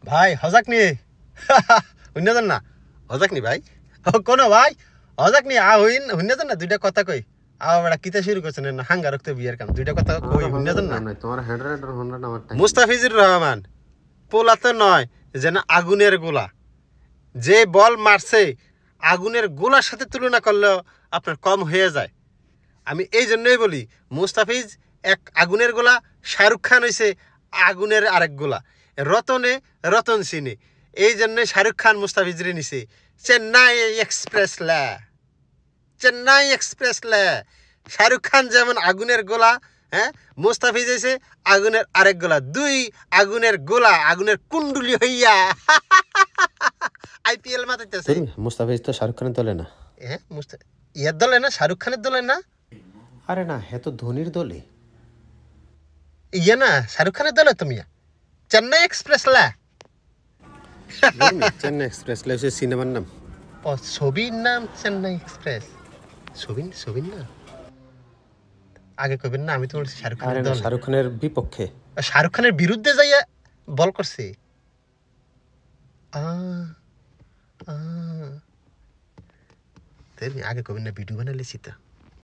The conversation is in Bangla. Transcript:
ভাই হজাক নি হুইনা জান না হজাক নি ভাই কোন ভাই হজাক নি হুইনা জান না দুইটা কথা কই বেড়া কিতা শুরু করছেন না হাঙ্গা রক্ত বিয়ার কাম দুইটা কথা কই হুইনা জান না তোমার হেডরাইটার হন্ডা নাম্বার মুস্তাফিজুর রহমান পোলা তো নয় যেন আগুনের গোলা যে বল মারছে আগুনের গোলার সাথে তুলনা করলেও আপনার কম হয়ে যায় আমি এই জন্যই বলি মুস্তাফিজ এক আগুনের গোলা শাহরুখ খান হইছে আগুনের আরেক গোলা রতনে রতন সিনে এই জন্য শাহরুখ খান মুস্তাফিজরে নিছে চেন্নাই এক্সপ্রেস লে শাহরুখ খান যেমন আগুনের গোলা হ্যাঁ মুস্তাফিজ হইছে আগুনের আরেক গোলা দুই আগুনের গোলা আগুনের কুণ্ডুলি হইয়া আইপিএল মাতাইতেছে মুস্তাফিজ তো শাহরুখ খানের দলে না হ্যাঁ ইয়ার দলে না শাহরুখ খানের দলে না আরে না হে তো ধোনির দলে ইয়ে না শাহরুখ খানের দলে তুমি চেন্নাই এক্সপ্রেস লা চেন্নাই এক্সপ্রেস লে হচ্ছে সিনেমার নাম ও ছবির নাম চেন্নাই এক্সপ্রেস ছবির না আগে কইবেন না আমি তো বলছি শাহরুখ খানের দলে শাহরুখ খানের বিপক্ষে শাহরুখ খানের বিরুদ্ধে যাইয়া বল করছে আগে কইবেন না ভিডিও বানাইলেছি তো